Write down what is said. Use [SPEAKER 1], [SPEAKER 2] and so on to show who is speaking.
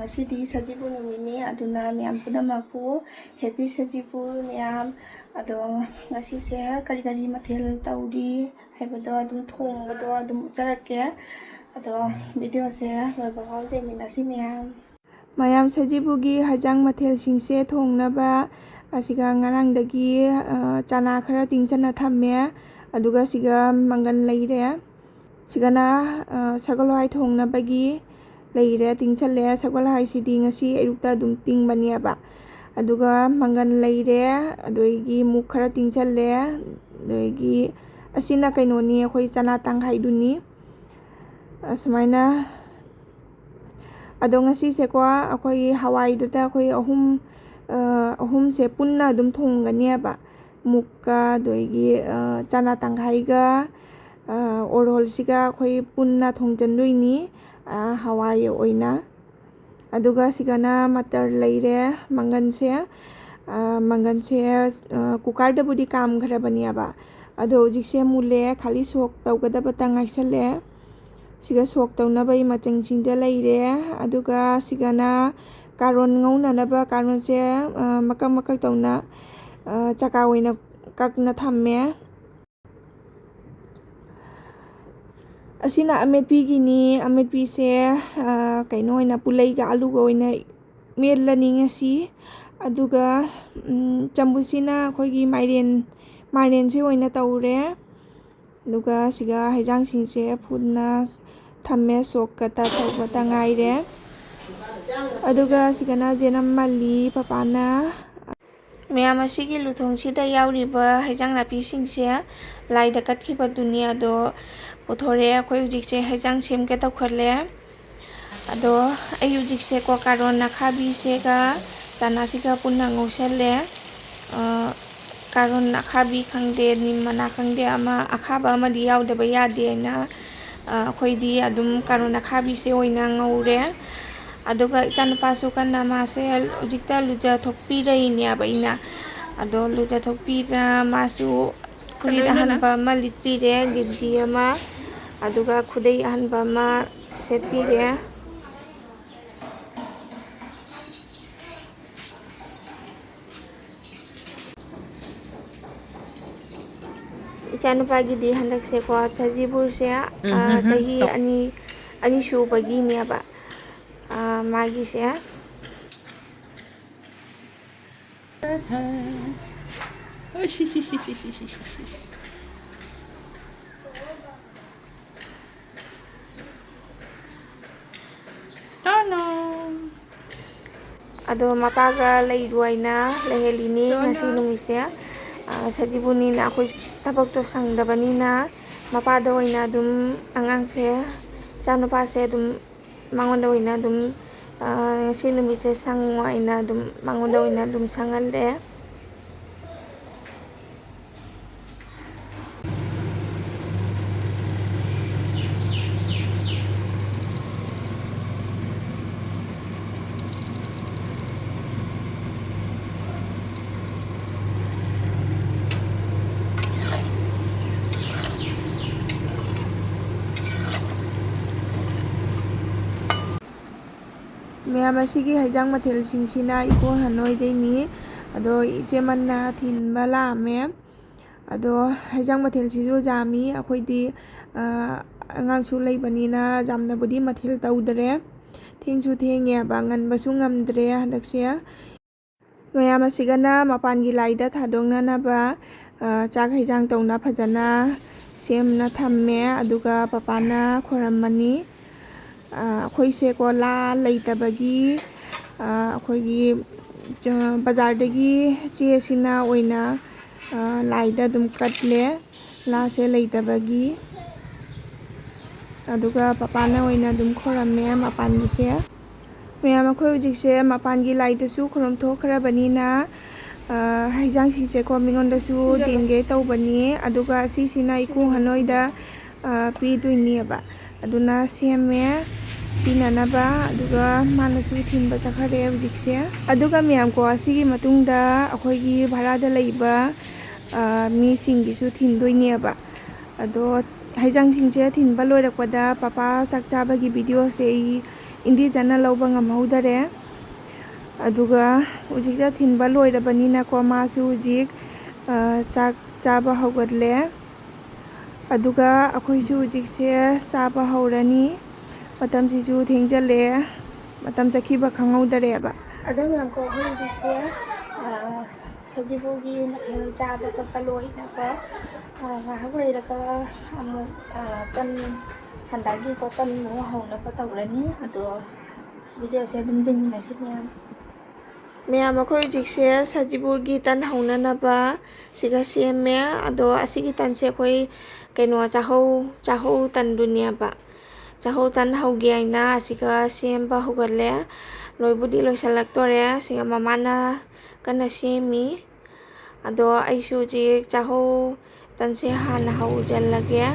[SPEAKER 1] ngasidi sajibu numini aduna miyam pudamaku happy sajibu miyam ado ngasise kari kari mathel taudi haibado adum thongbado adum charake ado video se loiba hauze minasi miyam mayam sajibugi hajang mathel singse thongnaba asiga ngarangdagi chana khara tingchana thamme aduga siga mangan leire sigana sagalwai thongnabagi leire tingchale sagalwai sidi ngasi ayukta dum tingbaniaba aduga mangan leire adoigi muk khara tingchale adoigi asina kainoni akhoi chana tanghaiduni asmaina ado ngasi se ko akhoi hawai data akhoi ahum se punna dum thongganiaba mukka doigi chana tanghaiga orol siga akhoi punna thongjandoini hawai oina aduga sigana matar leire manganse kukar da budi kam kharabaniaba ado jikse mule khali sok tawgadaba tangaisale siga sok tawnabai machang jingda leire aduga sigana karon ngaunanaba karon se makak tawna chaka oina kakna thamme asina ametpi gini ametpi se kaino oina pulai ga alu ga oina melani ngasi aduga chambusina khoigi mairen se oina tawre aduga siga haijang singse phunna thamme sok kata thawba tangaire aduga sigana jenam mali papana miyam asigi luthongsida yauriba haijang napi singse laida katkiba dunia do puthore akhoi ujikse haijang semke tawkhale ado ai ujikse ko karon nakhabi se ga chana siga punna ngoselle karon nakhabi khangde nimana khangde ama akhaba ama di yaudaba yade na akhoi di adum karon nakhabi se oina ngaure aduga chanpa su kanna ma se ujikta luja thokpi raini abaina ado luja thokpi na masu kuri hanba ma litpire litji ama aduga khudai hanba ma setpire chanpa gi di handak se ko sajibu se sahi ani shu bagi ni aba magi se ado mapaga leiruaina lehelini ngasi numise sajibuni na akhoi tabak to sangdabani na mapada oina dum angangse chanupa se dum mangonda oina dum ngasi numise sangwaina dum mangonda oina dum sangalle miyam asigi haijang mathel singsina iko hanoi deini ado ichemanna thinba lame ado haijang mathel sijo jami akhoi angang su leibanina jamna budi mathel tawdre thengsu thenge ba nganbasu ngamdre handakse miyam asigana mapangi laida thadongna na ba chak haijang tawna phajana semna thamme aduga papana khorammani akhoi se ko la leitabagi akhoigi bazardagi che sina oina laida dum katle la se leitabagi aduga papana oina dum khoramme mapangi se miyam akhoi ujikse mapangi laida su khorom thokhrabani na haijang singse ko mingonda su jenge tawbani aduga si sina iku hanoida piduini aba aduna seme pinanaba aduga manasu thinba chakhare ujikse aduga miyam ko asigi matungda akhoigi bharada leiba mi singi su thindoini aba ado haijang singse thinba loirakpada papa chakchabagi video se ꯏꯟꯗꯤ ꯆꯟꯅ ꯂꯧꯕ ꯉꯝꯍꯧꯗꯔꯦ ꯑꯗꯨꯒ ꯍꯧꯖꯤꯛꯇ ꯊꯤꯟꯕ ꯂꯣꯏꯔꯕꯅꯤꯅꯀꯣ ꯃꯥꯁꯨ ꯍꯧꯖꯤꯛ ꯆꯥꯛ ꯆꯥꯕ ꯍꯧꯒꯠꯂꯦ ꯑꯗꯨꯒ ꯑꯩꯈꯣꯏꯁꯨ ꯍꯧꯖꯤꯛꯁꯦ ꯆꯥꯕ ꯍꯧꯔꯅꯤ ꯃꯇꯝꯁꯤꯁꯨ ꯊꯦꯡꯖꯜꯂꯛꯑꯦ ꯃꯇꯝ ꯆꯠꯈꯤꯕ ꯈꯪꯍꯧꯗꯔꯦꯕ ꯑꯗꯣ ꯃꯌꯥꯝꯀꯣ ꯑꯩꯈꯣꯏ ꯍꯧꯖꯤꯛꯁꯦ ꯁꯖꯤꯕꯨꯒꯤ ꯃꯊꯦꯜ ꯆꯥꯕ ꯈꯣꯠꯄ ꯂꯣꯏꯅꯀꯣ ꯉꯥꯏꯍꯥꯛ ꯂꯩꯔꯒ ꯑꯃꯨꯛ ꯇꯟ ꯁꯟꯗꯥꯒꯤꯀꯣ ꯇꯟ ꯑꯃꯨꯛ ꯍꯧꯅꯕ ꯇꯧꯔꯅꯤ ꯑꯗꯣ ꯚꯤꯗꯤꯑꯣꯁꯦ ꯑꯗꯨꯝ ꯌꯦꯡꯃꯤꯟꯅꯁꯤ ꯃꯌꯥꯝ ꯑꯩꯈꯣꯏ ꯍꯧꯖꯤꯛꯁꯦ ꯁꯖꯤꯕꯨꯒꯤ ꯇꯟ ꯍꯧꯅꯅꯕ ꯁꯤꯒ ꯁꯦꯝꯃꯦ ꯑꯗꯣ ꯑꯁꯤꯒꯤ ꯇꯟꯁꯦ ꯑꯩꯈꯣꯏ ꯀꯩꯅꯣ ꯆꯥꯍꯧ ꯇꯟꯗꯨꯅꯦꯕ ꯆꯥꯍꯧ ꯇꯟ ꯍꯧꯒꯦ ꯍꯥꯏꯅ ꯑꯁꯤꯒ ꯁꯦꯝꯕ ꯍꯧꯒꯠꯂꯦ ꯂꯣꯏꯕꯨꯗꯤ ꯂꯣꯏꯁꯤꯜꯂꯛꯇꯣꯔꯦ ꯁꯤꯒ ꯃꯃꯥꯅ ꯀꯟꯅ ꯁꯦꯝꯃꯤ ꯑꯗꯣ ꯑꯩꯁꯨ ꯍꯧꯖꯤꯛ ꯆꯥꯍꯧ ꯇꯟꯁꯦ ꯍꯥꯟꯅ ꯍꯧꯖꯤꯜꯂꯒꯦ